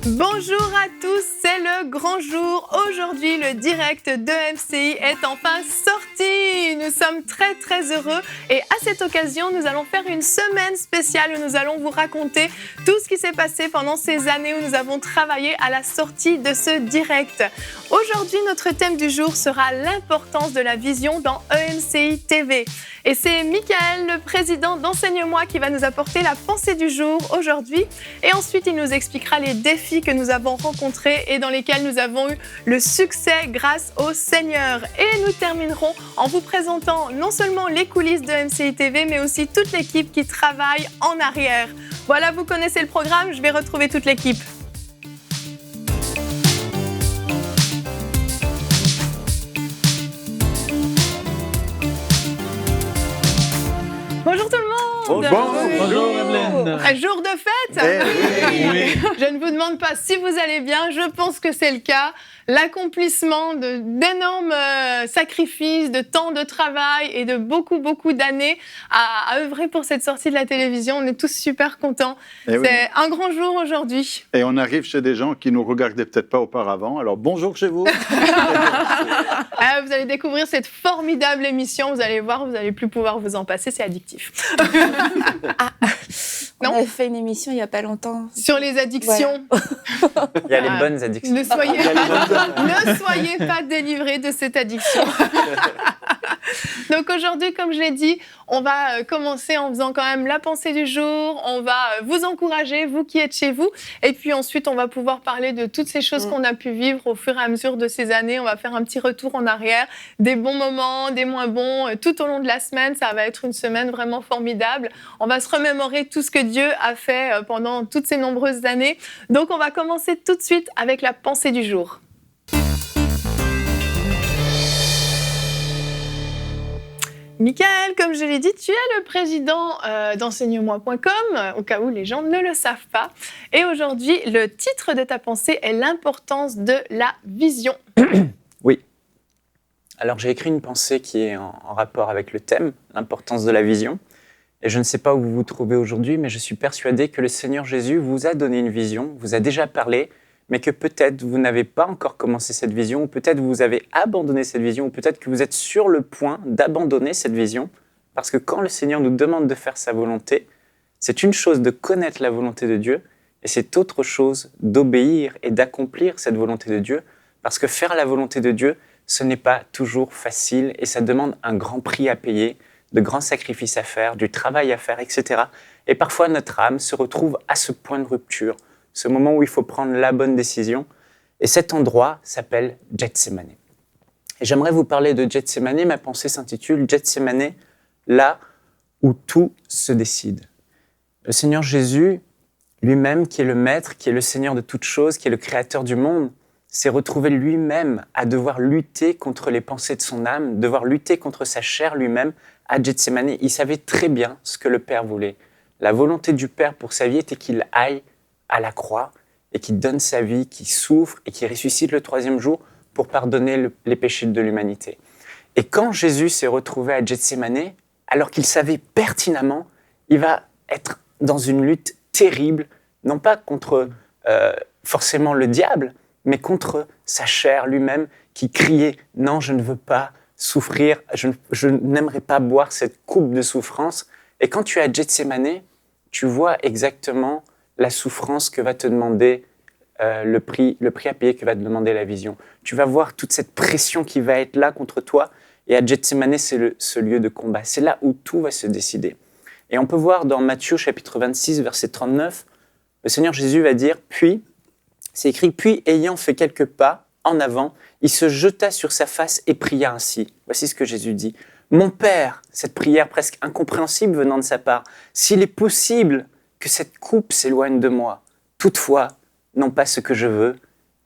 Bonjour à tous, c'est le grand jour. Aujourd'hui, le direct de MCI est enfin sorti. Nous sommes très heureux et à cette occasion, nous allons faire une semaine spéciale où nous allons vous raconter tout ce qui s'est passé pendant ces années où nous avons travaillé à la sortie de ce direct. Aujourd'hui, notre thème du jour sera l'importance de la vision dans EMCI TV. Et c'est Michael, le président d'Enseigne-moi, qui va nous apporter la pensée du jour aujourd'hui. Et ensuite, il nous expliquera les défis que nous avons rencontrés et dans lesquels nous avons eu le succès grâce au Seigneur. Et nous terminerons en vous présentant non seulement les coulisses de MCI TV, mais aussi toute l'équipe qui travaille en arrière. Voilà, vous connaissez le programme, je vais retrouver toute l'équipe. Bonjour tout le monde. Bonjour Evelyne. Un jour de fête. Oui. Je ne vous demande pas si vous allez bien, je pense que c'est le cas. L'accomplissement d'énormes sacrifices, de temps de travail et de beaucoup d'années à œuvrer pour cette sortie de la télévision. On est tous super contents. C'est un grand jour aujourd'hui. Et on arrive chez des gens qui nous regardaient peut-être pas auparavant. Alors bonjour chez vous. Vous allez découvrir cette formidable émission. Vous allez voir, vous n'allez plus pouvoir vous en passer. C'est addictif. On a fait une émission il n'y a pas longtemps. Sur les addictions. Voilà. Il y a les bonnes addictions. Ne soyez pas délivrés de cette addiction. Donc aujourd'hui, comme je l'ai dit, on va commencer en faisant quand même la pensée du jour. On va vous encourager, vous qui êtes chez vous. Et puis ensuite, on va pouvoir parler de toutes ces choses qu'on a pu vivre au fur et à mesure de ces années. On va faire un petit retour en arrière, des bons moments, des moins bons, tout au long de la semaine. Ça va être une semaine vraiment formidable. On va se remémorer tout ce que Dieu a fait pendant toutes ces nombreuses années. Donc on va commencer tout de suite avec la pensée du jour. Michael, comme je l'ai dit, tu es le président d'enseigne-moi.com, au cas où les gens ne le savent pas. Et aujourd'hui, le titre de ta pensée est l'importance de la vision. Oui. Alors j'ai écrit une pensée qui est en rapport avec le thème, l'importance de la vision. Et je ne sais pas où vous vous trouvez aujourd'hui, mais je suis persuadé que le Seigneur Jésus vous a donné une vision, vous a déjà parlé, mais que peut-être vous n'avez pas encore commencé cette vision, ou peut-être vous avez abandonné cette vision, ou peut-être que vous êtes sur le point d'abandonner cette vision, parce que quand le Seigneur nous demande de faire sa volonté, c'est une chose de connaître la volonté de Dieu, et c'est autre chose d'obéir et d'accomplir cette volonté de Dieu, parce que faire la volonté de Dieu, ce n'est pas toujours facile, et ça demande un grand prix à payer, de grands sacrifices à faire, du travail à faire, etc. Et parfois notre âme se retrouve à ce point de rupture, ce moment où il faut prendre la bonne décision. Et cet endroit s'appelle Gethsémane. Et j'aimerais vous parler de Gethsémane. Ma pensée s'intitule Gethsémane, là où tout se décide. Le Seigneur Jésus, lui-même, qui est le Maître, qui est le Seigneur de toutes choses, qui est le Créateur du monde, s'est retrouvé lui-même à devoir lutter contre les pensées de son âme, devoir lutter contre sa chair lui-même à Gethsémane. Il savait très bien ce que le Père voulait. La volonté du Père pour sa vie était qu'il aille à la croix et qui donne sa vie, qui souffre et qui ressuscite le troisième jour pour pardonner les péchés de l'humanité. Et quand Jésus s'est retrouvé à Gethsémane, alors qu'il savait pertinemment, il va être dans une lutte terrible, non pas contre forcément le diable, mais contre sa chair lui-même qui criait « Non, je ne veux pas souffrir, je n'aimerais pas boire cette coupe de souffrance ». Et quand tu es à Gethsémane, tu vois exactement la souffrance que va te demander le prix à payer que va te demander la vision. Tu vas voir toute cette pression qui va être là contre toi. Et à Gethsémane, c'est ce lieu de combat. C'est là où tout va se décider. Et on peut voir dans Matthieu chapitre 26, verset 39, le Seigneur Jésus va dire « Puis », c'est écrit « Puis, ayant fait quelques pas en avant, il se jeta sur sa face et pria ainsi. » Voici ce que Jésus dit. « Mon Père », cette prière presque incompréhensible venant de sa part, « s'il est possible que cette coupe s'éloigne de moi. Toutefois, non pas ce que je veux,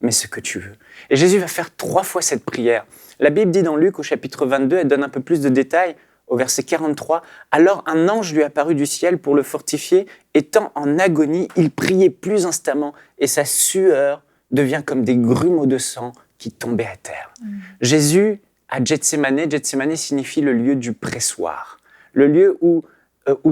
mais ce que tu veux. » Et Jésus va faire 3 fois cette prière. La Bible dit dans Luc, au chapitre 22, elle donne un peu plus de détails, au verset 43, « Alors un ange lui apparut du ciel pour le fortifier. Étant en agonie, il priait plus instamment, et sa sueur devient comme des grumeaux de sang qui tombaient à terre. » Jésus, à Gethsémane, Gethsémane signifie le lieu du pressoir, le lieu où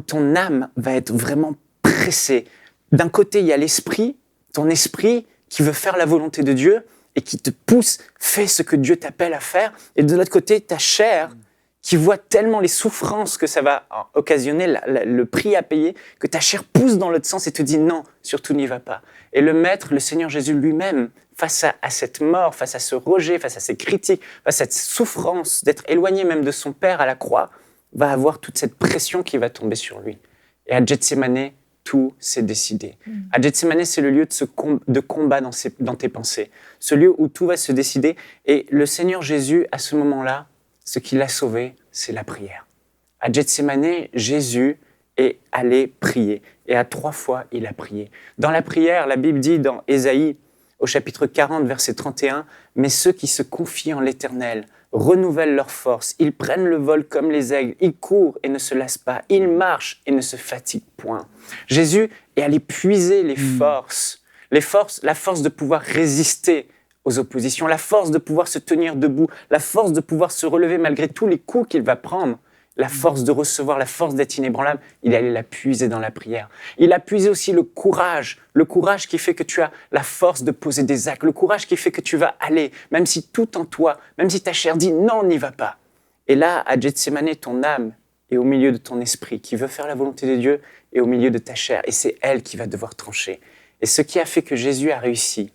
ton âme va être vraiment pressée. D'un côté, il y a l'esprit, ton esprit qui veut faire la volonté de Dieu et qui te pousse, fais ce que Dieu t'appelle à faire. Et de l'autre côté, ta chair qui voit tellement les souffrances que ça va occasionner, le prix à payer, que ta chair pousse dans l'autre sens et te dit non, surtout n'y va pas. Et le Maître, le Seigneur Jésus lui-même, face à cette mort, face à ce rejet, face à ces critiques, face à cette souffrance d'être éloigné même de son Père à la croix, va avoir toute cette pression qui va tomber sur lui. Et à Gethsémane, tout s'est décidé. À Gethsémane, c'est le lieu de combat dans tes pensées, ce lieu où tout va se décider. Et le Seigneur Jésus, à ce moment-là, ce qui l'a sauvé, c'est la prière. À Gethsémane, Jésus est allé prier. Et à 3 fois, il a prié. Dans la prière, la Bible dit dans Ésaïe, au chapitre 40, verset 31, « Mais ceux qui se confient en l'Éternel renouvellent leur force. Ils prennent le vol comme les aigles. Ils courent et ne se lassent pas. Ils marchent et ne se fatiguent point. » Jésus est allé puiser la force de pouvoir résister aux oppositions, la force de pouvoir se tenir debout, la force de pouvoir se relever malgré tous les coups qu'il va prendre, la force de recevoir, la force d'être inébranlable. Il est allé la puiser dans la prière. Il a puisé aussi le courage qui fait que tu as la force de poser des actes, le courage qui fait que tu vas aller, même si tout en toi, même si ta chair dit non, n'y va pas. Et là, à Gethsémane, ton âme est au milieu de ton esprit qui veut faire la volonté de Dieu et au milieu de ta chair. Et c'est elle qui va devoir trancher. Et ce qui a fait que Jésus a réussi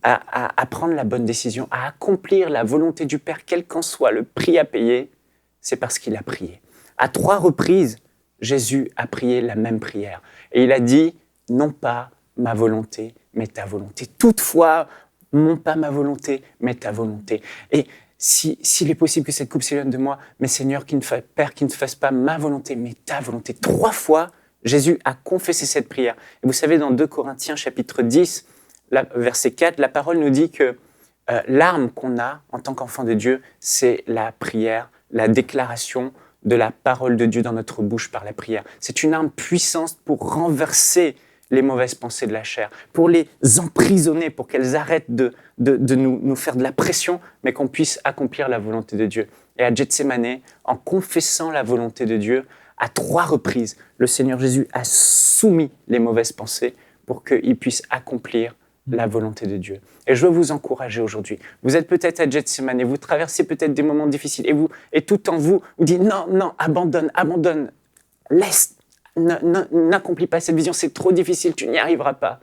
à prendre la bonne décision, à accomplir la volonté du Père, quel qu'en soit le prix à payer, c'est parce qu'il a prié. À 3 reprises, Jésus a prié la même prière. Et il a dit, non pas ma volonté, mais ta volonté. Toutefois, non pas ma volonté, mais ta volonté. Et s'il est possible que cette coupe s'éloigne de moi, mais Seigneur, Père, qu'il ne fasse pas ma volonté, mais ta volonté. 3 fois, Jésus a confessé cette prière. Et vous savez, dans 2 Corinthiens, chapitre 10, verset 4, la parole nous dit que l'arme qu'on a en tant qu'enfant de Dieu, c'est la prière, la déclaration de la parole de Dieu dans notre bouche par la prière. C'est une arme puissante pour renverser les mauvaises pensées de la chair, pour les emprisonner, pour qu'elles arrêtent de nous faire de la pression, mais qu'on puisse accomplir la volonté de Dieu. Et à Gethsémane, en confessant la volonté de Dieu, à 3 reprises, le Seigneur Jésus a soumis les mauvaises pensées pour qu'il puisse accomplir la volonté de Dieu. Et je veux vous encourager aujourd'hui. Vous êtes peut-être à Gethsémane, vous traversez peut-être des moments difficiles, et tout en vous dit non, abandonne, laisse, n'accomplis pas cette vision, c'est trop difficile, tu n'y arriveras pas.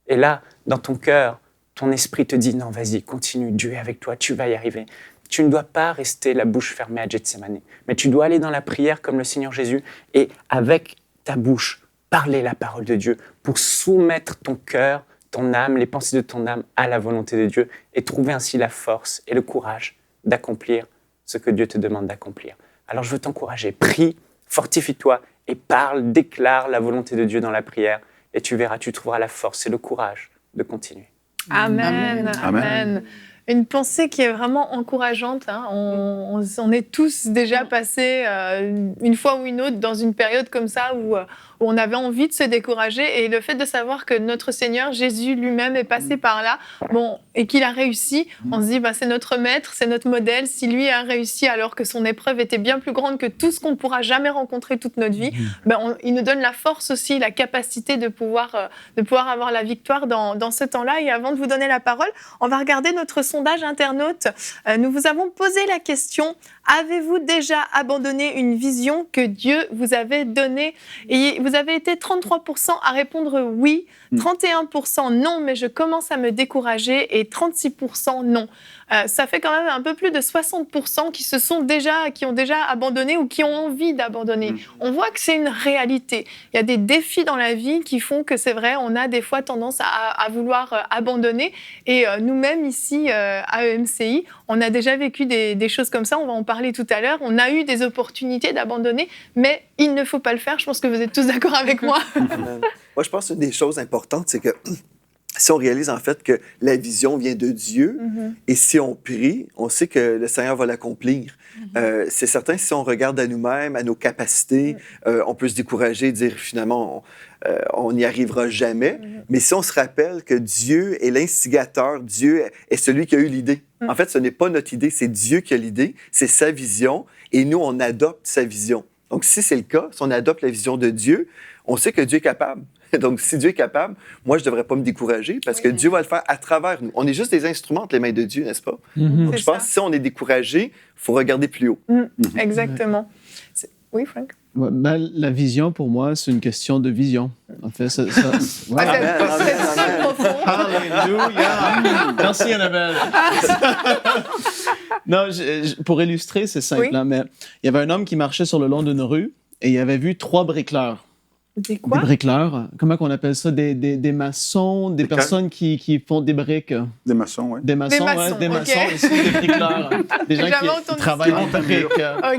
Et là, dans ton cœur, ton esprit te dit non, vas-y, continue, Dieu est avec toi, tu vas y arriver. Tu ne dois pas rester la bouche fermée à Gethsémane, mais tu dois aller dans la prière comme le Seigneur Jésus et avec ta bouche, parler la parole de Dieu pour soumettre ton cœur, ton âme, les pensées de ton âme à la volonté de Dieu et trouver ainsi la force et le courage d'accomplir ce que Dieu te demande d'accomplir. Alors je veux t'encourager, prie, fortifie-toi et parle, déclare la volonté de Dieu dans la prière et tu verras, tu trouveras la force et le courage de continuer. Amen. Amen. Une pensée qui est vraiment encourageante. Hein. On est tous déjà passés, une fois ou une autre, dans une période comme ça où on avait envie de se décourager. Et le fait de savoir que notre Seigneur, Jésus lui-même, est passé par là et qu'il a réussi, on se dit c'est notre maître, c'est notre modèle. Si lui a réussi alors que son épreuve était bien plus grande que tout ce qu'on pourra jamais rencontrer toute notre vie, il nous donne la force aussi, la capacité de pouvoir avoir la victoire dans ce temps-là. Et avant de vous donner la parole, on va regarder notre sondage internaute. Nous vous avons posé la question: avez-vous déjà abandonné une vision que Dieu vous avait donnée? Et vous avez été 33% à répondre oui, 31% non, mais je commence à me décourager, et 36% non. Ça fait quand même un peu plus de 60% qui ont déjà abandonné ou qui ont envie d'abandonner. On voit que c'est une réalité. Il y a des défis dans la vie qui font que c'est vrai, on a des fois tendance à vouloir abandonner. Et nous-mêmes ici à EMCI, on a déjà vécu des choses comme ça. On va en parler tout à l'heure. On a eu des opportunités d'abandonner, mais il ne faut pas le faire. Je pense que vous êtes tous d'accord avec moi. Moi, je pense qu'une des choses importantes, c'est que si on réalise en fait que la vision vient de Dieu, et si on prie, on sait que le Seigneur va l'accomplir. C'est certain, si on regarde à nous-mêmes, à nos capacités, on peut se décourager et dire finalement, on n'y arrivera jamais. Mais si on se rappelle que Dieu est l'instigateur, Dieu est celui qui a eu l'idée. En fait, ce n'est pas notre idée, c'est Dieu qui a l'idée, c'est sa vision, et nous, on adopte sa vision. Donc, si c'est le cas, si on adopte la vision de Dieu, on sait que Dieu est capable. Donc, si Dieu est capable, moi, je ne devrais pas me décourager parce que Dieu va le faire à travers nous. On est juste des instruments entre les mains de Dieu, n'est-ce pas? Donc, C'est je pense ça. que si on est découragé, il faut regarder plus haut. Exactement. Oui, Frank? Ouais, ben, la vision, pour moi, c'est une question de vision. En fait, Ah, c'est très profond. Alléluia! Merci, Annabelle. Non, pour illustrer, c'est simple. Oui. Hein, mais il y avait un homme qui marchait sur le long d'une rue et il avait vu 3 bricoleurs. Des quoi? Des bricoleurs, comment on appelle ça? Des maçons, des personnes qui font des briques. Des maçons, oui. Des maçons, maçons, des ok. maçons ici, des bricoleurs. Des gens Jamais qui entendu travaillent ça. en briques,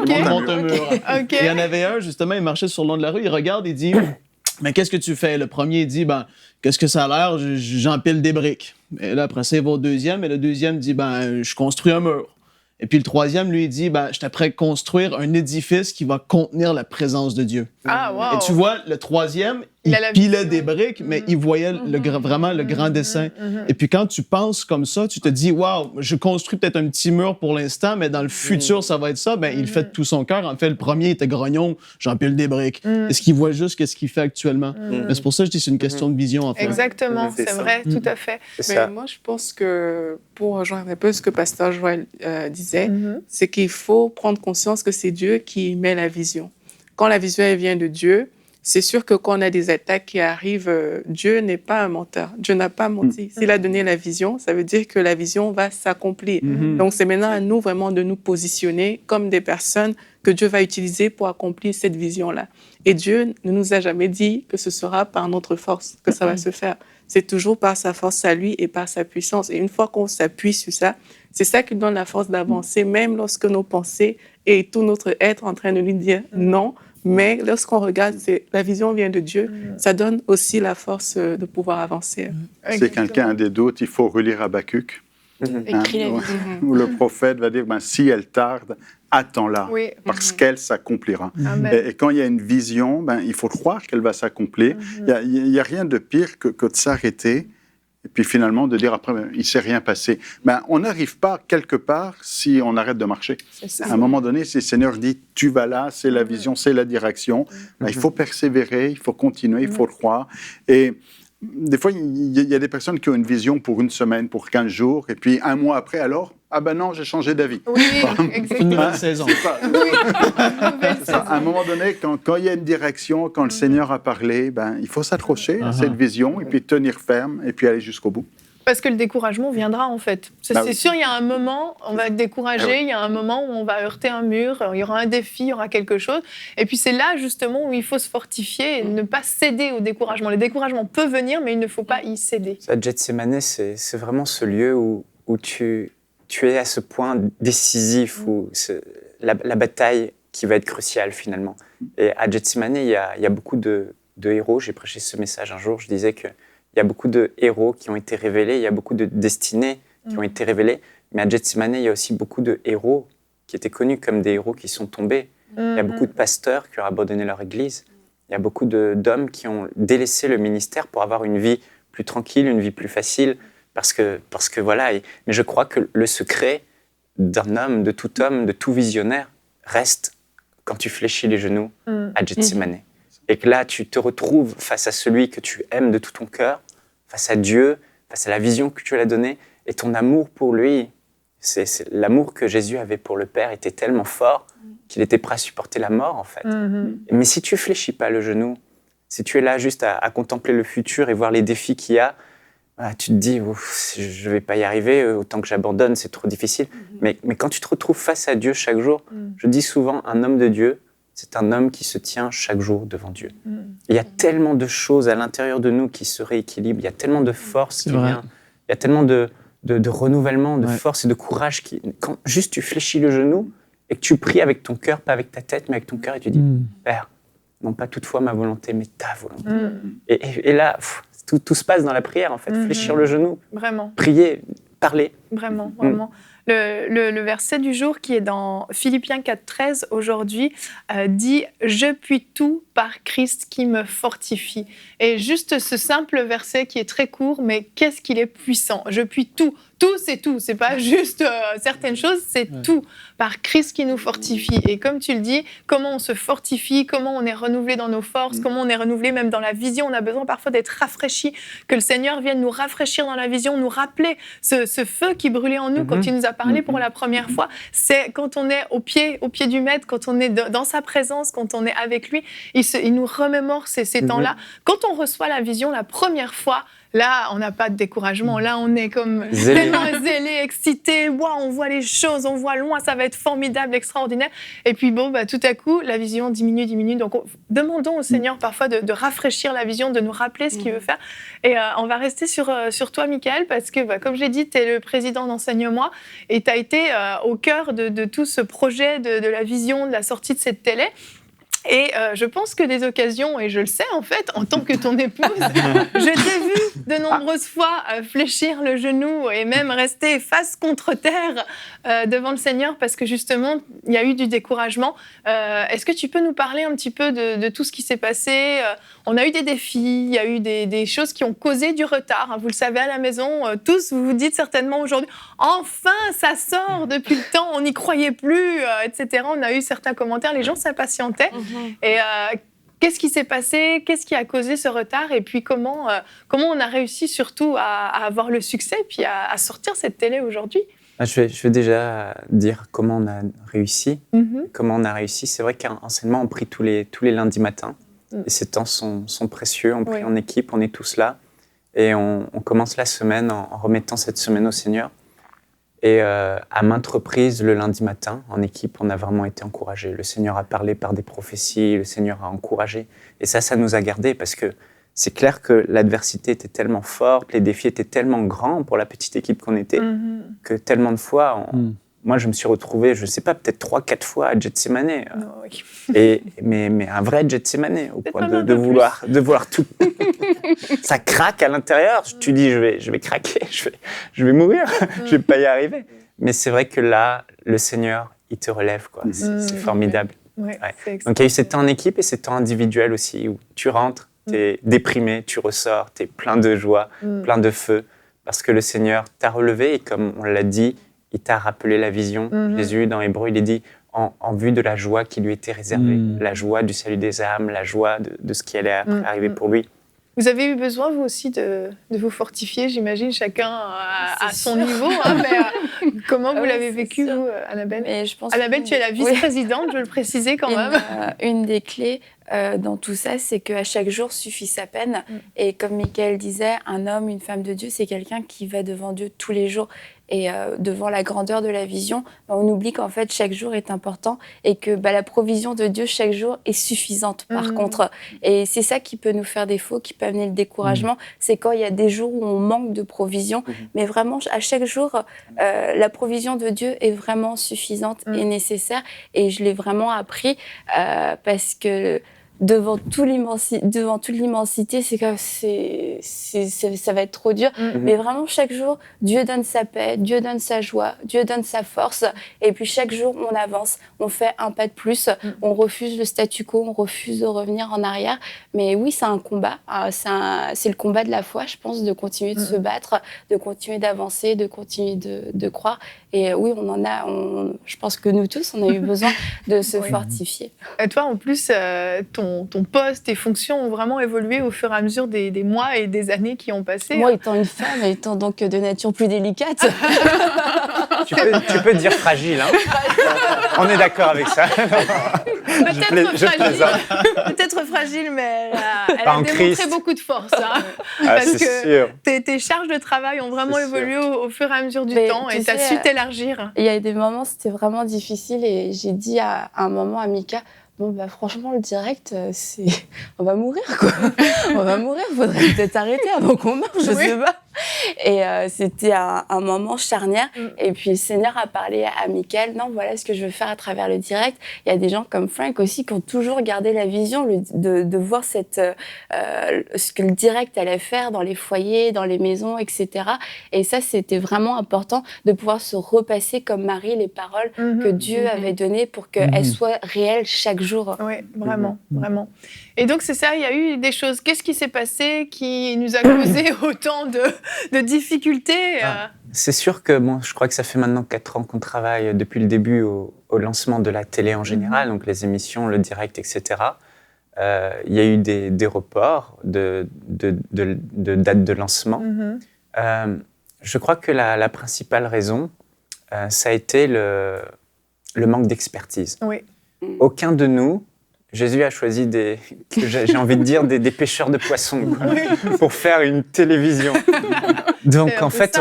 Ok. qui montent un mur. OK. Il y en avait un, justement, il marchait sur le long de la rue, il regarde, il dit « Mais qu'est-ce que tu fais? » Le premier, il dit « Ben, qu'est-ce que ça a l'air? J'empile des briques. » Et là, après ça, il va au deuxième, et le deuxième dit « Ben, je construis un mur. » Et puis le troisième, lui, il dit « Ben, je t'apprête à construire un édifice qui va contenir la présence de Dieu. » Ah, wow. Et tu vois, le troisième, Il il a la pilait vision. des briques, mais il voyait vraiment le grand dessin. Et puis quand tu penses comme ça, tu te dis, waouh, je construis peut-être un petit mur pour l'instant, mais dans le futur, ça va être ça. Ben, il fait de tout son cœur. En fait, le premier était grognon, j'empile des briques. Est-ce qu'il voit juste qu'est-ce qu'il fait actuellement? Mais c'est pour ça que je dis c'est une question de vision, en fait. Exactement, C'est c'est ça. vrai, tout à fait. C'est Mais ça. moi, je pense que, pour rejoindre un peu ce que Pasteur Joël disait, Mhm. c'est qu'il faut prendre conscience que c'est Dieu qui met la vision. Quand la vision elle vient de Dieu, c'est sûr que quand on a des attaques qui arrivent, Dieu n'est pas un menteur. Dieu n'a pas menti. S'il a donné la vision, ça veut dire que la vision va s'accomplir. Donc, c'est maintenant à nous vraiment de nous positionner comme des personnes que Dieu va utiliser pour accomplir cette vision-là. Et Dieu ne nous a jamais dit que ce sera par notre force que ça va se faire. C'est toujours par sa force à lui et par sa puissance. Et une fois qu'on s'appuie sur ça, c'est ça qui nous donne la force d'avancer, même lorsque nos pensées et tout notre être en train de lui dire non. Mais lorsqu'on regarde, la vision vient de Dieu, ça donne aussi la force de pouvoir avancer. Si quelqu'un a des doutes, il faut relire Habakkuk. Écrit la Hein, vision. où le prophète va dire, ben, si elle tarde, attends-la, Oui. parce qu'elle s'accomplira. Amen. Et quand il y a une vision, ben, il faut croire qu'elle va s'accomplir. Il n'y a rien de pire que de s'arrêter et puis finalement de dire après, ben, il ne s'est rien passé. Ben, on n'arrive pas quelque part si on arrête de marcher. C'est ça. À un moment donné, si le Seigneur dit, tu vas là, c'est la vision, c'est la direction, ben, il faut persévérer, il faut continuer, il faut le croire. Et des fois, il y a des personnes qui ont une vision pour une semaine, pour 15 jours, et puis un mois après, alors, ah ben non, j'ai changé d'avis. Oui, Une exactement. nouvelle saison. Nouvelle Ça, à un saison. moment donné, quand il y a une direction, quand le Seigneur a parlé, ben, il faut s'accrocher à cette vision et puis tenir ferme et puis aller jusqu'au bout. Parce que le découragement viendra en fait. C'est Bah oui. sûr, il y a un moment, on va être découragé, Ah oui. il y a un moment où on va heurter un mur, il y aura un défi, il y aura quelque chose. Et puis c'est là justement où il faut se fortifier et ne pas céder au découragement. Le découragement peut venir, mais il ne faut pas y céder. Ça, Gethsémane, c'est vraiment ce lieu où tu es à ce point décisif, où la bataille qui va être cruciale finalement. Et à Gethsémane, il y a beaucoup de héros. J'ai prêché ce message un jour, je disais qu'il y a beaucoup de héros qui ont été révélés, il y a beaucoup de destinées qui ont été révélées, mais à Gethsémane, il y a aussi beaucoup de héros qui étaient connus comme des héros qui sont tombés. Il y a beaucoup de pasteurs qui ont abandonné leur église. Il y a beaucoup d'hommes qui ont délaissé le ministère pour avoir une vie plus tranquille, une vie plus facile, parce que voilà. Mais je crois que le secret d'un homme, de tout visionnaire, reste quand tu fléchis les genoux à Gethsémane. Et que là, tu te retrouves face à celui que tu aimes de tout ton cœur, face à Dieu, face à la vision que tu lui as donnée, et ton amour pour lui, c'est l'amour que Jésus avait pour le Père était tellement fort qu'il était prêt à supporter la mort, en fait. Mais si tu fléchis pas le genou, si tu es là juste à contempler le futur et voir les défis qu'il y a, tu te dis, je vais pas y arriver, autant que j'abandonne, c'est trop difficile. Mais quand tu te retrouves face à Dieu chaque jour, je dis souvent, un homme de Dieu, c'est un homme qui se tient chaque jour devant Dieu. Il y a tellement de choses à l'intérieur de nous qui se rééquilibrent, il y a tellement de force qui vient, il y a tellement de renouvellement, de force et de courage. Quand juste tu fléchis le genou et que tu pries avec ton cœur, pas avec ta tête, mais avec ton cœur, et tu dis, Père, non pas toutefois ma volonté, mais ta volonté. Et là, tout se passe dans la prière, en fait. Fléchir le genou, Vraiment. prier, parler. Vraiment, vraiment. Le verset du jour qui est dans Philippiens 4,13 aujourd'hui dit « Je puis tout par Christ qui me fortifie. Et juste ce simple verset qui est très court, mais qu'est-ce qu'il est puissant. Je puis tout. Tout, c'est tout. C'est pas juste certaines choses, c'est tout. Par Christ qui nous fortifie. Et comme tu le dis, comment on se fortifie, comment on est renouvelé dans nos forces, comment on est renouvelé même dans la vision. On a besoin parfois d'être rafraîchi, que le Seigneur vienne nous rafraîchir dans la vision, nous rappeler ce feu qui brûlait en nous quand il nous a parlé pour la première fois. C'est quand on est au pied du Maître, quand on est dans sa présence, quand on est avec lui, il nous remémore ces temps-là. Quand on reçoit la vision la première fois, là, on n'a pas de découragement. Là, on est comme tellement zélé, excité. Wow, on voit les choses, on voit loin, ça va être formidable, extraordinaire. Et puis bon, tout à coup, la vision diminue. Donc, demandons au Seigneur parfois de rafraîchir la vision, de nous rappeler ce qu'il veut faire. Et on va rester sur toi, Michael, parce que, comme je l'ai dit, tu es le président d'Enseigne-moi et tu as été au cœur de tout ce projet de la vision, de la sortie de cette télé. Et je pense que des occasions, et je le sais en fait, en tant que ton épouse, je t'ai vu de nombreuses fois fléchir le genou et même rester face contre terre devant le Seigneur parce que justement, il y a eu du découragement. Est-ce que tu peux nous parler un petit peu de tout ce qui s'est passé? On a eu des défis, il y a eu des choses qui ont causé du retard. Vous le savez à la maison, tous, vous vous dites certainement aujourd'hui, enfin, ça sort depuis le temps, on n'y croyait plus, etc. On a eu certains commentaires, les gens s'impatientaient. Et qu'est-ce qui s'est passé? Qu'est-ce qui a causé ce retard? Et puis comment on a réussi surtout à avoir le succès puis à sortir cette télé aujourd'hui? Je vais déjà dire comment on a réussi. Comment on a réussi. C'est vrai qu'enseignement, on prie tous les lundis matins. Et ces temps sont précieux. On prie en équipe, on est tous là. Et on commence la semaine en remettant cette semaine au Seigneur. Et à maintes reprises, le lundi matin, en équipe, on a vraiment été encouragés. Le Seigneur a parlé par des prophéties, le Seigneur a encouragé. Et ça nous a gardés parce que c'est clair que l'adversité était tellement forte, les défis étaient tellement grands pour la petite équipe qu'on était, que tellement de fois, moi je me suis retrouvé, je ne sais pas, peut-être 3-4 fois à Gethsémané. Mais un vrai Gethsémané, au point de vouloir tout. Ça craque à l'intérieur. Tu dis, je vais craquer, je vais mourir, je vais pas y arriver. Mais c'est vrai que là, le Seigneur, il te relève, quoi. C'est formidable. Ouais. Donc il y a eu ces temps en équipe et ces temps individuels aussi, où tu rentres, tu es déprimé, tu ressors, tu es plein de joie, plein de feu, parce que le Seigneur t'a relevé et comme on l'a dit, il t'a rappelé la vision. Jésus, dans Hébreux, il est dit en vue de la joie qui lui était réservée, la joie du salut des âmes, la joie de ce qui allait arriver pour lui. Vous avez eu besoin, vous aussi, de vous fortifier, j'imagine, chacun à son niveau. Mais comment vous l'avez vécu, vous, Annabelle? Mais je pense Annabelle, tu es la vice-présidente, je veux le préciser quand même. Une des clés dans tout ça, c'est qu'à chaque jour suffit sa peine. Et comme Michael disait, un homme, une femme de Dieu, c'est quelqu'un qui va devant Dieu tous les jours. Et devant la grandeur de la vision, on oublie qu'en fait, chaque jour est important et que la provision de Dieu, chaque jour, est suffisante, par contre. Et c'est ça qui peut nous faire défaut, qui peut amener le découragement. C'est quand il y a des jours où on manque de provision. Mais vraiment, à chaque jour, la provision de Dieu est vraiment suffisante et nécessaire. Et je l'ai vraiment appris parce que devant toute l'immensité, ça va être trop dur. Mais vraiment, chaque jour, Dieu donne sa paix, Dieu donne sa joie, Dieu donne sa force. Et puis chaque jour, on avance, on fait un pas de plus, on refuse le statu quo, on refuse de revenir en arrière. Mais oui, c'est un combat. C'est le combat de la foi, je pense, de continuer de se battre, de continuer d'avancer, de continuer de croire. Et oui, je pense que nous tous, on a eu besoin de se fortifier. Et toi, en plus, ton poste, tes fonctions ont vraiment évolué au fur et à mesure des mois et des années qui ont passé. Moi, étant une femme, étant donc de nature plus délicate. Tu peux dire fragile, hein. On est d'accord avec ça. Peut-être fragile, mais elle a démontré beaucoup de force. Parce que tes charges de travail ont vraiment évolué au fur et à mesure du temps et tu as su t'élargir. Il y a des moments, c'était vraiment difficile et j'ai dit à un moment à Mika, franchement, le direct, on va mourir, quoi. On va mourir, faudrait peut-être arrêter avant qu'on meure, je sais pas. Et c'était un moment charnière. Et puis le Seigneur a parlé à Michael, non, voilà ce que je veux faire à travers le direct. Il y a des gens comme Frank aussi qui ont toujours gardé la vision de voir ce que le direct allait faire dans les foyers, dans les maisons, etc. Et ça, c'était vraiment important de pouvoir se repasser comme Marie les paroles que Dieu avait données pour qu'elles soient réelles chaque jour. Oui, vraiment, vraiment. Et donc, c'est ça, il y a eu des choses. Qu'est-ce qui s'est passé qui nous a causé autant de difficultés C'est sûr que, je crois que ça fait maintenant 4 ans qu'on travaille depuis le début au lancement de la télé en général, donc les émissions, le direct, etc. Il y a eu des reports de date de lancement. Je crois que la principale raison, ça a été le manque d'expertise. Oui. Aucun de nous, Jésus a choisi j'ai envie de dire, des pêcheurs de poissons pour faire une télévision. Donc en fait,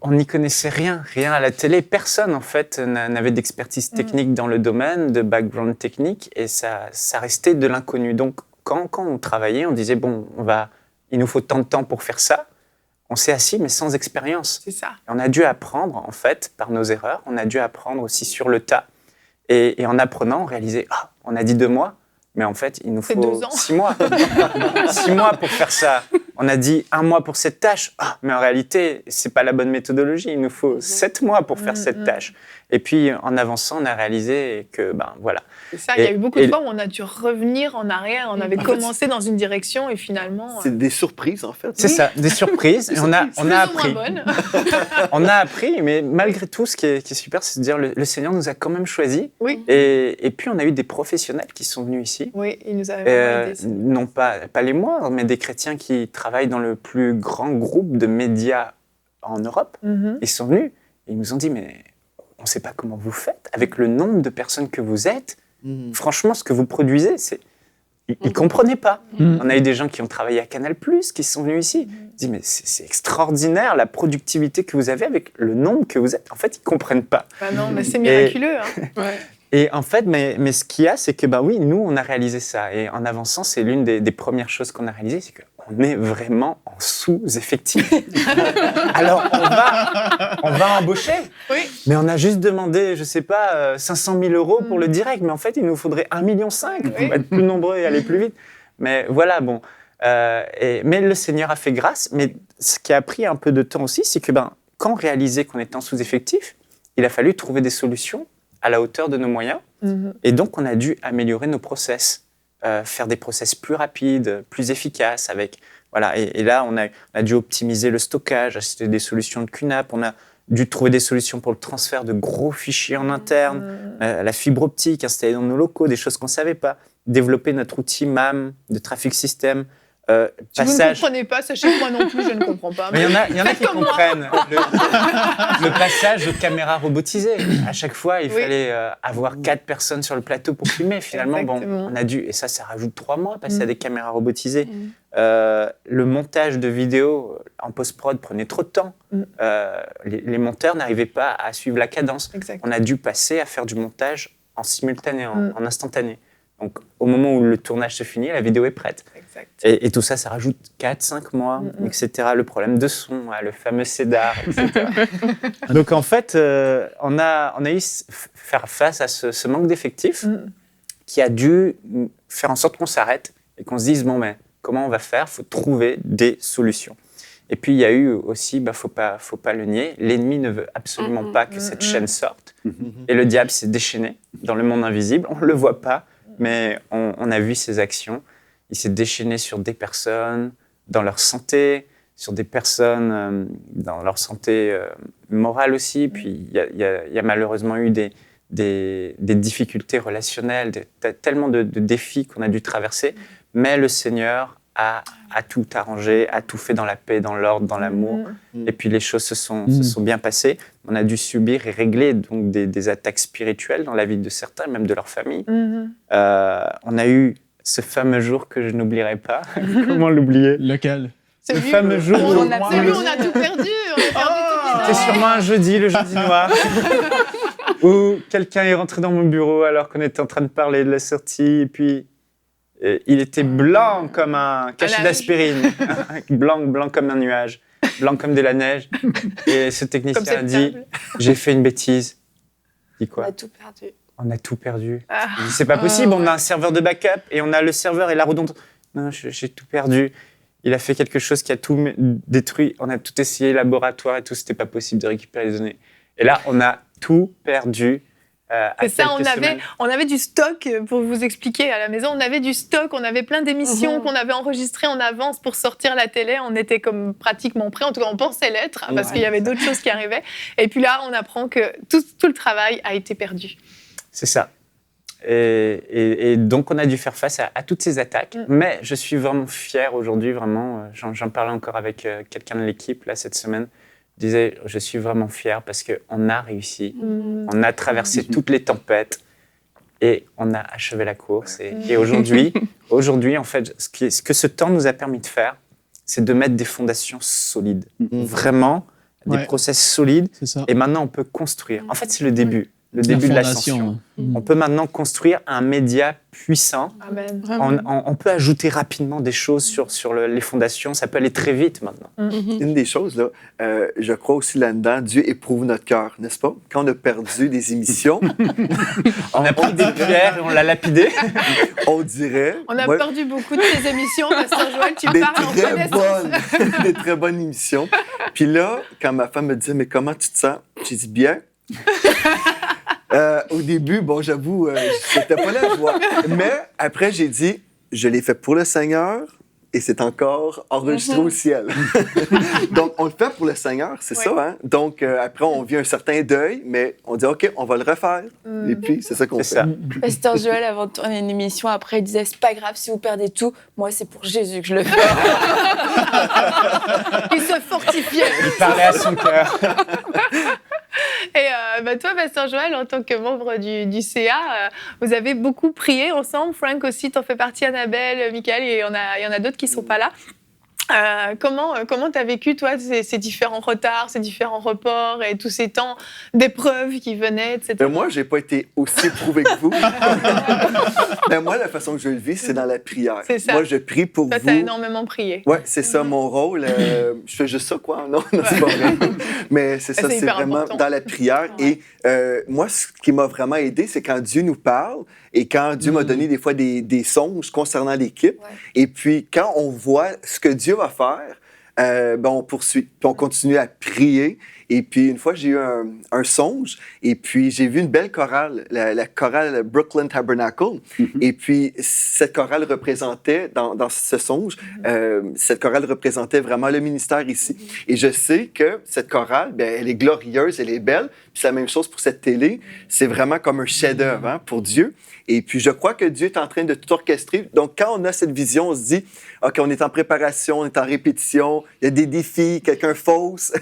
on n'y connaissait rien à la télé. Personne en fait n'avait d'expertise technique dans le domaine, de background technique, et ça restait de l'inconnu. Donc quand on travaillait, on disait bon, il nous faut tant de temps pour faire ça. On s'est assis, mais sans expérience. C'est ça. On a dû apprendre, en fait, par nos erreurs. On a dû apprendre aussi sur le tas. Et en apprenant, on réalisait, on a dit 2 mois, mais en fait, il nous faut 2 ans. 6 mois. 6 mois pour faire ça. On a dit 1 mois pour cette tâche, mais en réalité, c'est pas la bonne méthodologie. Il nous faut 7 mois pour faire cette tâche. Et puis, en avançant, on a réalisé que, voilà. C'est ça, il y a eu beaucoup de fois où on a dû revenir en arrière. On avait commencé dans une direction et finalement... C'est des surprises, en fait. C'est ça, des surprises. Et on a appris. Bonne. On a appris, mais malgré tout, ce qui est super, c'est de dire le Seigneur nous a quand même choisis. Oui. Et puis, on a eu des professionnels qui sont venus ici. Oui, ils nous avaient vraiment aidés. Non pas les moindres, mais des chrétiens qui travaillent dans le plus grand groupe de médias en Europe. Ils sont venus et ils nous ont dit, mais on ne sait pas comment vous faites. Avec le nombre de personnes que vous êtes, franchement, ce que vous produisez, ils ne comprenaient pas. On a eu des gens qui ont travaillé à Canal+, qui sont venus ici. Ils disent, mais c'est extraordinaire la productivité que vous avez avec le nombre que vous êtes. En fait, ils ne comprennent pas. Non, mais c'est miraculeux. Et en fait, mais ce qu'il y a, c'est que oui, nous, on a réalisé ça. Et en avançant, c'est l'une des premières choses qu'on a réalisées, c'est qu'on est vraiment en sous-effectif. Alors, on va embaucher. Oui. Mais on a juste demandé, je ne sais pas, 500 000 € pour le direct. Mais en fait, il nous faudrait 1,5 million pour être plus nombreux et aller plus vite. Mais voilà, bon. Mais le Seigneur a fait grâce. Mais ce qui a pris un peu de temps aussi, c'est que quand on réalisait qu'on était en sous-effectif, il a fallu trouver des solutions à la hauteur de nos moyens. Et donc, on a dû améliorer nos process, faire des process plus rapides, plus efficaces. Et là, on a dû optimiser le stockage, acheter des solutions de QNAP. On a dû trouver des solutions pour le transfert de gros fichiers en interne, la fibre optique installée dans nos locaux, des choses qu'on ne savait pas. Développer notre outil MAM de Traffic System. Si vous ne comprenez pas, sachez que moi non plus, je ne comprends pas. Mais il y en a qui comprennent le passage aux caméras robotisées. À chaque fois, il fallait avoir 4 personnes sur le plateau pour filmer. Finalement, on a dû, et ça rajoute 3 mois, passer à des caméras robotisées. Le montage de vidéos en post-prod prenait trop de temps. Les monteurs n'arrivaient pas à suivre la cadence. On a dû passer à faire du montage en simultané, en instantané. Donc, au moment où le tournage se finit, la vidéo est prête. Et tout ça, ça rajoute 4-5 mois, etc. Le problème de son, le fameux CEDAR, etc. Donc, en fait, on a eu faire face à ce manque d'effectifs qui a dû faire en sorte qu'on s'arrête et qu'on se dise, mais comment on va faire ? Il faut trouver des solutions. Et puis, il y a eu aussi, faut pas le nier, l'ennemi ne veut absolument pas que cette chaîne sorte. Et le diable s'est déchaîné dans le monde invisible. On ne le voit pas. Mais on a vu ses actions. Il s'est déchaîné sur des personnes, dans leur santé, sur des personnes dans leur santé morale aussi. Puis il y a malheureusement eu des difficultés relationnelles, tellement de défis qu'on a dû traverser. Mais le Seigneur a tout arrangé, a tout fait dans la paix, dans l'ordre, dans l'amour. Et puis les choses se sont bien passées. On a dû subir et régler donc des attaques spirituelles dans la vie de certains, même de leur famille. On a eu ce fameux jour que je n'oublierai pas. Comment l'oublier ? Lequel ? Le fameux jour où on a tout perdu. C'était sûrement un jeudi, le jeudi noir, où quelqu'un est rentré dans mon bureau alors qu'on était en train de parler de la sortie. Et puis, Il était blanc comme un cachet nuage. d'aspirine, blanc comme un nuage, blanc comme de la neige. Et ce Comme technicien a cette dit, table. j'ai fait une bêtise. Il dit On quoi? a tout perdu. On a tout perdu. Ah. Il dit, c'est pas possible, Ah, on a un serveur de backup et on a le serveur et la redondance. Non, j'ai tout perdu. Il a fait quelque chose qui a tout détruit. On a tout essayé, laboratoire et tout, c'était pas possible de récupérer les données. Et là, on a tout perdu. C'est ça, quelques semaines. on avait du stock, pour vous expliquer à la maison, on avait du stock, on avait plein d'émissions qu'on avait enregistrées en avance pour sortir à la télé, on était comme pratiquement prêts, en tout cas on pensait l'être, parce qu'il y avait d'autres choses qui arrivaient. Et puis là, on apprend que tout le travail a été perdu. C'est ça. Et donc, on a dû faire face à toutes ces attaques. Mais je suis vraiment fier aujourd'hui, vraiment. J'en parlais encore avec quelqu'un de l'équipe là, cette semaine. Je disais, je suis vraiment fier parce qu'on a réussi. On a traversé toutes les tempêtes et on a achevé la course. Et aujourd'hui, en fait, ce que ce temps nous a permis de faire, c'est de mettre des fondations solides. Vraiment, des process solides. C'est ça. Et maintenant, on peut construire. En fait, c'est le début. Le début de l'ascension. On peut maintenant construire un média puissant. Amen. On peut ajouter rapidement des choses sur les fondations. Ça peut aller très vite maintenant. Une des choses, là, je crois aussi là-dedans, Dieu éprouve notre cœur, n'est-ce pas? Quand on a perdu des émissions, On a pris des pierres et on l'a lapidé. on dirait... On a moi, perdu beaucoup de tes émissions, Pasteur Joël, tu des parles en très connaissance. des très bonnes émissions. Puis là, quand ma femme me disait, mais comment tu te sens? J'ai dit, bien. Au début, bon, j'avoue, c'était pas la joie. Mais après, j'ai dit, je l'ai fait pour le Seigneur et c'est encore enregistré au ciel. Donc, on le fait pour le Seigneur, c'est ça, hein? Donc, après, on vit un certain deuil, mais on dit, OK, on va le refaire. Et puis, c'est ça qu'on fait. C'est ça. Pasteur Joël, avant de tourner une émission, après, il disait, c'est pas grave si vous perdez tout. Moi, c'est pour Jésus que je le fais. Il se fortifiait. Il parlait à son cœur. Et toi, Pasteur Joël, en tant que membre du CA, vous avez beaucoup prié ensemble. Frank aussi, t'en fais partie, Annabelle, Michael, et il y en a d'autres qui ne sont pas là. Comment tu as vécu, toi, ces différents retards, ces différents reports et tous ces temps d'épreuves qui venaient, etc. Ben moi, j'ai pas été aussi éprouvé que vous. Ben moi, la façon que je le vis, c'est dans la prière. C'est ça. Moi, je prie pour Toi, vous. tu as énormément prié. Oui, c'est ça mon rôle. Je fais juste ça, quoi. Non, c'est pas vrai. Mais c'est ça, C'est c'est hyper vraiment important. dans la prière. Ouais. Et moi, ce qui m'a vraiment aidé, c'est quand Dieu nous parle et quand Dieu m'a donné des fois des songes concernant l'équipe. Ouais. Et puis, quand on voit ce que Dieu va faire, ben on poursuit. Puis on continue à prier. Et puis, une fois, j'ai eu un songe. Et puis, j'ai vu une belle chorale, la chorale Brooklyn Tabernacle. Et puis, cette chorale représentait, dans ce songe, cette chorale représentait vraiment le ministère ici. Et je sais que cette chorale, ben, elle est glorieuse, elle est belle. Puis, c'est la même chose pour cette télé. C'est vraiment comme un chef-d'œuvre, hein, pour Dieu. Et puis, je crois que Dieu est en train de tout orchestrer. Donc, quand on a cette vision, on se dit, OK, on est en préparation, on est en répétition, il y a des défis, quelqu'un fausse,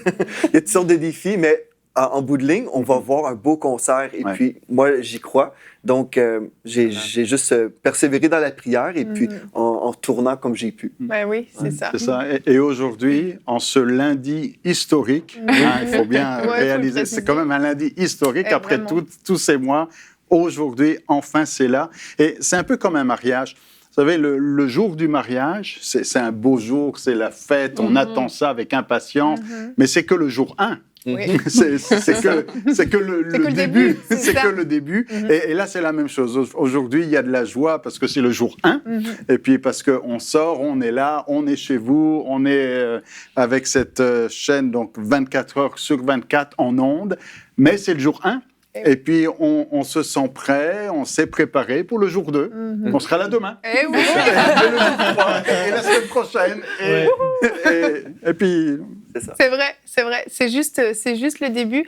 il y a toutes sortes de défis, mais en bout de ligne, on va voir un beau concert. Et puis, moi, j'y crois. Donc, j'ai juste persévéré dans la prière et puis en tournant comme j'ai pu. Ben oui, c'est ça. C'est ça. Et aujourd'hui, en ce lundi historique, hein, il faut bien Ouais, réaliser, faut le c'est quand même un lundi historique Et après vraiment. tous ces mois. Aujourd'hui, enfin, c'est là. Et c'est un peu comme un mariage. Vous savez, le jour du mariage, c'est un beau jour, c'est la fête, on attend ça avec impatience, mais c'est que le jour 1. Oui. C'est que le début. c'est C'est ça. que le début. Et là, c'est la même chose. Aujourd'hui, il y a de la joie parce que c'est le jour 1. Et puis parce qu'on sort, on est là, on est chez vous, on est avec cette chaîne, donc 24 heures sur 24 en ondes. Mais c'est le jour 1. Et puis, on se sent prêt, on s'est préparé pour le jour 2. On sera là demain. Eh oui. Et le jour 3, et la semaine prochaine. Et puis... C'est ça. C'est vrai. C'est juste le début.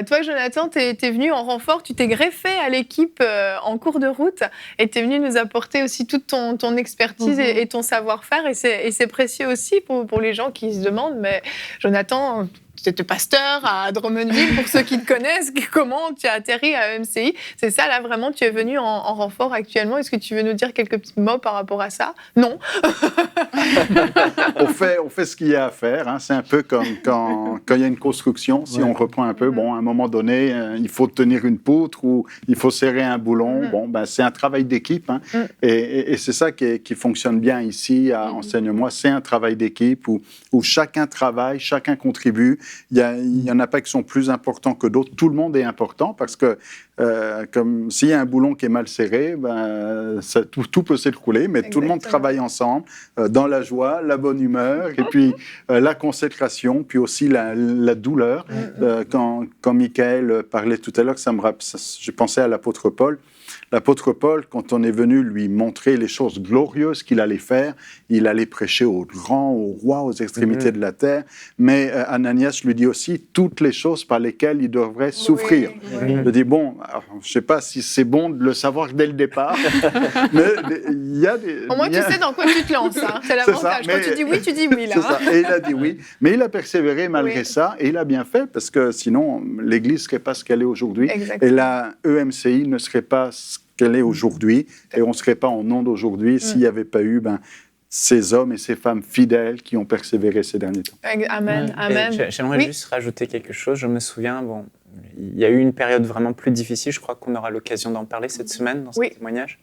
Toi, Jonathan, t'es venu en renfort, tu t'es greffé à l'équipe en cours de route et t'es venu nous apporter aussi toute ton expertise et ton savoir-faire. Et c'est précieux aussi pour les gens qui se demandent, mais Jonathan, étais pasteur à Drummondville, pour ceux qui te connaissent, comment tu as atterri à EMCI. C'est ça, là, vraiment, tu es venu en renfort actuellement. Est-ce que tu veux nous dire quelques petits mots par rapport à ça? Non. On fait ce qu'il y a à faire. Hein. C'est un peu comme quand il y a une construction. Si on reprend un peu, bon, à un moment donné, il faut tenir une poutre ou il faut serrer un boulon. Bon, ben, c'est un travail d'équipe. Hein. Et c'est ça qui fonctionne bien ici à Enseigne-moi. C'est un travail d'équipe où chacun travaille, chacun contribue. Il y en a pas qui sont plus importants que d'autres. Tout le monde est important parce que comme s'il y a un boulon qui est mal serré, ben, tout peut s'écrouler, mais tout le monde travaille ensemble dans la joie, la bonne humeur, et puis la consécration, puis aussi la douleur. Quand Michael parlait tout à l'heure, j'ai pensé à l'apôtre Paul. L'apôtre Paul, quand on est venu lui montrer les choses glorieuses qu'il allait faire, il allait prêcher aux grands, aux rois, aux extrémités de la terre. Mais Ananias lui dit aussi toutes les choses par lesquelles il devrait souffrir. Je dis, bon, alors, je ne sais pas si c'est bon de le savoir dès le départ, mais il y a des... Au moins, tu sais dans quoi tu te lances. Hein. C'est l'avantage. Quand tu dis oui, tu dis oui. Là. Ça. Et il a dit oui. Mais il a persévéré malgré ça, et il a bien fait, parce que sinon, l'Église ne serait pas ce qu'elle est aujourd'hui. Et la EMCI ne serait pas ce qu'elle est aujourd'hui, et on ne serait pas en onde aujourd'hui s'il n'y avait pas eu ces hommes et ces femmes fidèles qui ont persévéré ces derniers temps. Amen, amen. J'aimerais juste rajouter quelque chose. Je me souviens, il y a eu une période vraiment plus difficile. Je crois qu'on aura l'occasion d'en parler cette semaine dans ce témoignage.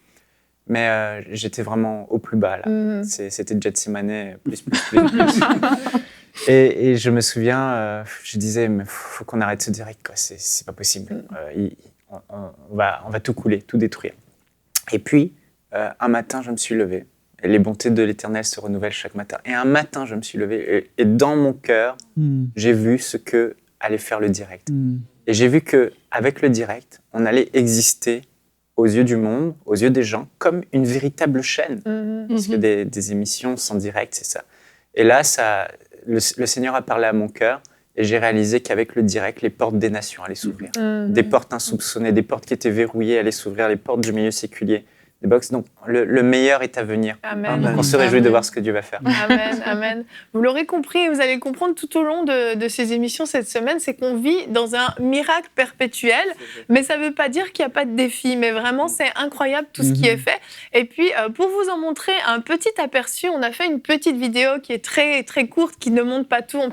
Mais j'étais vraiment au plus bas, là. C'était Gethsemane, plus. Et je me souviens, je disais, mais faut qu'on arrête ce direct, quoi. C'est pas possible. On va tout couler, tout détruire. Et puis, un matin, je me suis levé. Et les bontés de l'Éternel se renouvellent chaque matin. Et un matin, je me suis levé. Et dans mon cœur, j'ai vu ce que allait faire le direct. Et j'ai vu qu'avec le direct, on allait exister aux yeux du monde, aux yeux des gens, comme une véritable chaîne. Parce que des émissions sans direct, c'est ça. Et là, le Seigneur a parlé à mon cœur. Et j'ai réalisé qu'avec le direct, les portes des nations allaient s'ouvrir. Des portes insoupçonnées, des portes qui étaient verrouillées allaient s'ouvrir, les portes du milieu séculier. Donc, le meilleur est à venir. Amen. Donc, on se réjouit de voir ce que Dieu va faire. Amen, amen. Vous l'aurez compris et vous allez le comprendre tout au long de ces émissions cette semaine, c'est qu'on vit dans un miracle perpétuel, mais ça ne veut pas dire qu'il n'y a pas de défi, mais vraiment, c'est incroyable tout ce qui est fait. Et puis, pour vous en montrer un petit aperçu, on a fait une petite vidéo qui est très, très courte, qui ne montre pas tout, on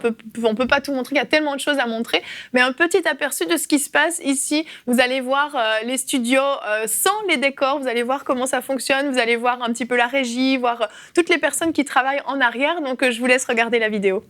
peut pas tout montrer, il y a tellement de choses à montrer, mais un petit aperçu de ce qui se passe ici. Vous allez voir les studios sans les décors, vous allez voir comment ça fonctionne, vous allez voir un petit peu la régie, voir toutes les personnes qui travaillent en arrière, donc je vous laisse regarder la vidéo.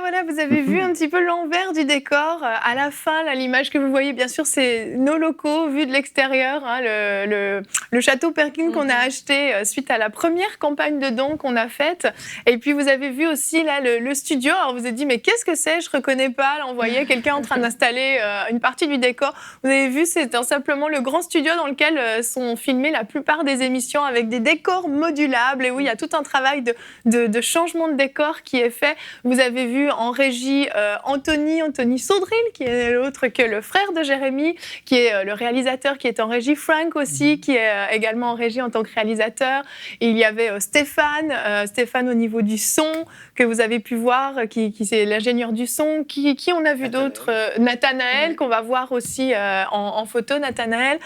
voilà, vous avez vu un petit peu l'envers du décor. À la fin, là, l'image que vous voyez, bien sûr, c'est nos locaux vus de l'extérieur, hein, le château Perkin qu'on a acheté suite à la première campagne de dons qu'on a faite. Et puis, vous avez vu aussi là le studio. Alors, vous vous êtes dit, mais qu'est-ce que c'est? Je reconnais pas. Là, on voyait quelqu'un en train d'installer une partie du décor. Vous avez vu, c'est simplement le grand studio dans lequel sont filmées la plupart des émissions avec des décors modulables. Et oui, il y a tout un travail de changement de décor qui est fait. Vous avez vu en régie Anthony Saudril, qui est l'autre que le frère de Jérémy, qui est le réalisateur qui est en régie. Frank aussi, qui est également en régie en tant que réalisateur. Et il y avait Stéphane au niveau du son, que vous avez pu voir, qui c'est l'ingénieur du son. Qui on a vu d'autres? Nathanaël, qu'on va voir aussi en photo, Nathanaël.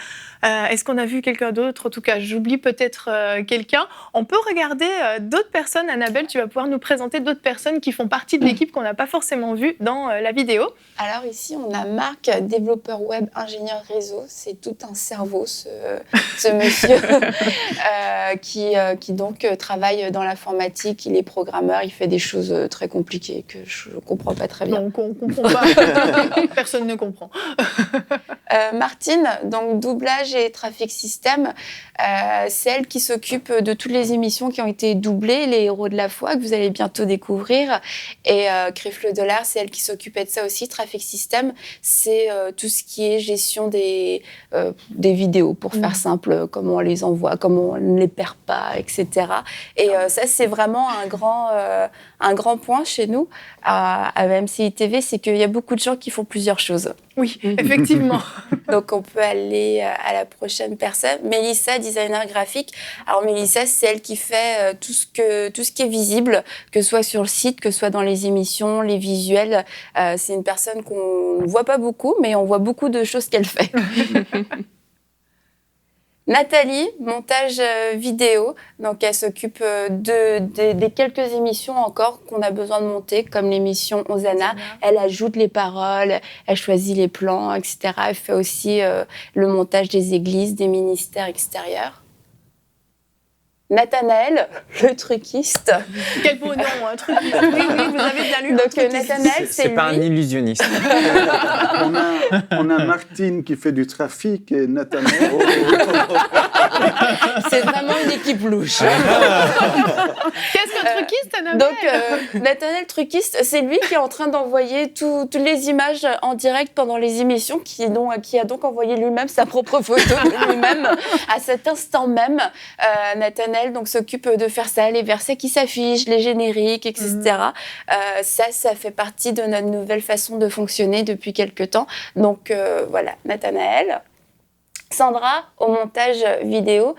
Est-ce qu'on a vu quelqu'un d'autre? En tout cas, j'oublie peut-être quelqu'un. On peut regarder d'autres personnes. Annabelle, tu vas pouvoir nous présenter d'autres personnes qui font partie de l'équipe qu'on n'a pas forcément vues dans la vidéo. Alors ici, on a Marc, développeur web, ingénieur réseau. C'est tout un cerveau, ce monsieur, qui donc travaille dans l'informatique. Il est programmeur, il fait des choses très compliquées que je ne comprends pas très bien. Donc, on ne comprend pas. Personne ne comprend. Martine, donc doublage et trafic système, c'est elle qui s'occupe de toutes les émissions qui ont été doublées, les héros de la foi, que vous allez bientôt découvrir. Et Crif le dollar, c'est elle qui s'occupait de ça aussi. Trafic système, c'est tout ce qui est gestion des vidéos, pour faire simple, comment on les envoie, comment on ne les perd pas, etc. Et ça, c'est vraiment un grand point chez nous à MCI TV, c'est qu'il y a beaucoup de gens qui font plusieurs choses. Oui, effectivement. Donc, on peut aller à la prochaine personne. Mélissa, designer graphique. Alors, Mélissa, c'est elle qui fait tout ce qui est visible, que ce soit sur le site, que ce soit dans les émissions, les visuels. C'est une personne qu'on ne voit pas beaucoup, mais on voit beaucoup de choses qu'elle fait. Nathalie, montage vidéo, donc elle s'occupe des quelques émissions encore qu'on a besoin de monter, comme l'émission Hosanna. Elle ajoute les paroles, elle choisit les plans, etc. Elle fait aussi le montage des églises, des ministères extérieurs. Nathanaël, le truquiste. Quel beau nom, un truquiste. Oui, vous avez bien lu. Donc Nathanaël, c'est lui. pas un illusionniste. on a Martine qui fait du trafic et Nathanaël. C'est vraiment une équipe louche. Qu'est-ce qu'un truquiste, Annabelle? Donc Nathanaël, truquiste, c'est lui qui est en train d'envoyer toutes les images en direct pendant les émissions, qui a donc envoyé lui-même sa propre photo de lui-même à cet instant même. Nathanaël donc s'occupe de faire ça, les versets qui s'affichent, les génériques, etc. Ça fait partie de notre nouvelle façon de fonctionner depuis quelques temps. Donc voilà, Nathanaël. Sandra, au montage vidéo,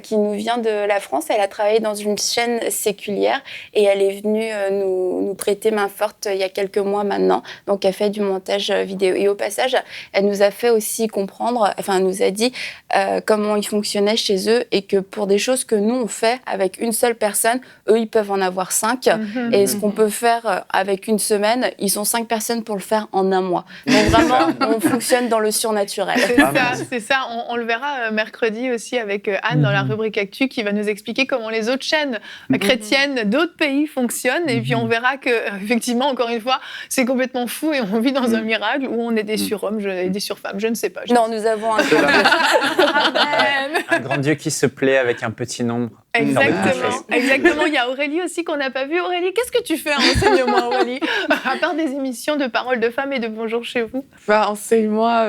qui nous vient de la France. Elle a travaillé dans une chaîne séculière et elle est venue nous prêter main forte il y a quelques mois maintenant. Donc, elle fait du montage vidéo. Et au passage, elle nous a fait aussi comprendre, elle nous a dit comment ils fonctionnaient chez eux et que pour des choses que nous, on fait avec une seule personne, eux, ils peuvent en avoir 5. Et ce qu'on peut faire avec une semaine, ils sont 5 personnes pour le faire en un mois. Donc, vraiment, on fonctionne dans le surnaturel. C'est ça. On le verra mercredi aussi avec Anne dans la rubrique Actu qui va nous expliquer comment les autres chaînes chrétiennes d'autres pays fonctionnent. Et puis on verra que, effectivement, encore une fois, c'est complètement fou et on vit dans un miracle où on est des surhommes et des surfemmes. Je ne sais pas. Non, nous avons un grand Dieu qui se plaît avec un petit nombre. Exactement. Il y a Aurélie aussi qu'on n'a pas vue. Aurélie, qu'est-ce que tu fais en enseignement, Aurélie? À part des émissions de Paroles de femmes et de Bonjour chez vous. Enseignement,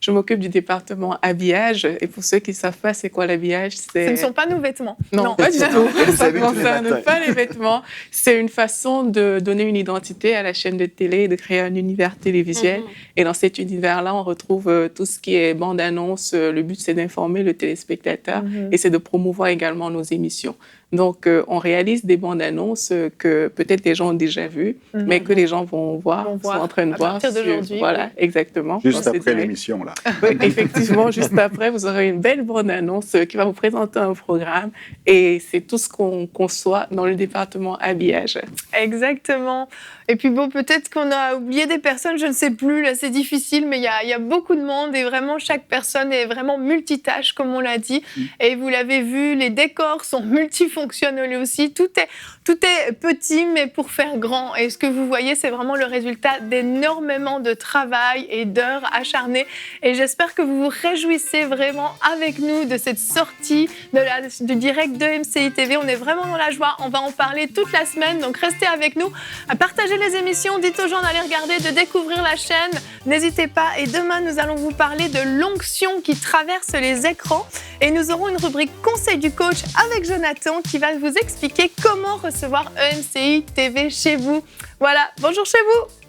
je m'occupe du département habillage. Et pour ceux qui ne savent pas c'est quoi l'habillage, Ce ne sont pas nos vêtements. Non, pas du tout. Ça ne concerne pas les vêtements. C'est une façon de donner une identité à la chaîne de télé, de créer un univers télévisuel. Et dans cet univers-là, on retrouve tout ce qui est bande-annonce. Le but, c'est d'informer le téléspectateur et c'est de promouvoir également nos émissions. Donc, on réalise des bandes-annonces que peut-être les gens ont déjà vues, mais que les gens vont voir, sont en train de voir. À partir d'aujourd'hui. Voilà, exactement. Juste après l'émission, là. Oui, effectivement, juste après, vous aurez une belle bande-annonce qui va vous présenter un programme. Et c'est tout ce qu'on conçoit dans le département habillage. Exactement. Et puis bon, peut-être qu'on a oublié des personnes, je ne sais plus, là c'est difficile, mais il y a beaucoup de monde et vraiment chaque personne est vraiment multitâche, comme on l'a dit. Et vous l'avez vu, les décors sont multifonctionnels. fonctionne lui aussi. Tout est petit, mais pour faire grand. Et ce que vous voyez, c'est vraiment le résultat d'énormément de travail et d'heures acharnées. Et j'espère que vous vous réjouissez vraiment avec nous de cette sortie du direct de MCI TV. On est vraiment dans la joie. On va en parler toute la semaine. Donc, restez avec nous. Partagez les émissions. Dites aux gens d'aller regarder, de découvrir la chaîne. N'hésitez pas. Et demain, nous allons vous parler de l'onction qui traverse les écrans. Et nous aurons une rubrique Conseil du coach avec Jonathan qui va vous expliquer comment recevoir EMCI TV chez vous. Voilà, bonjour chez vous.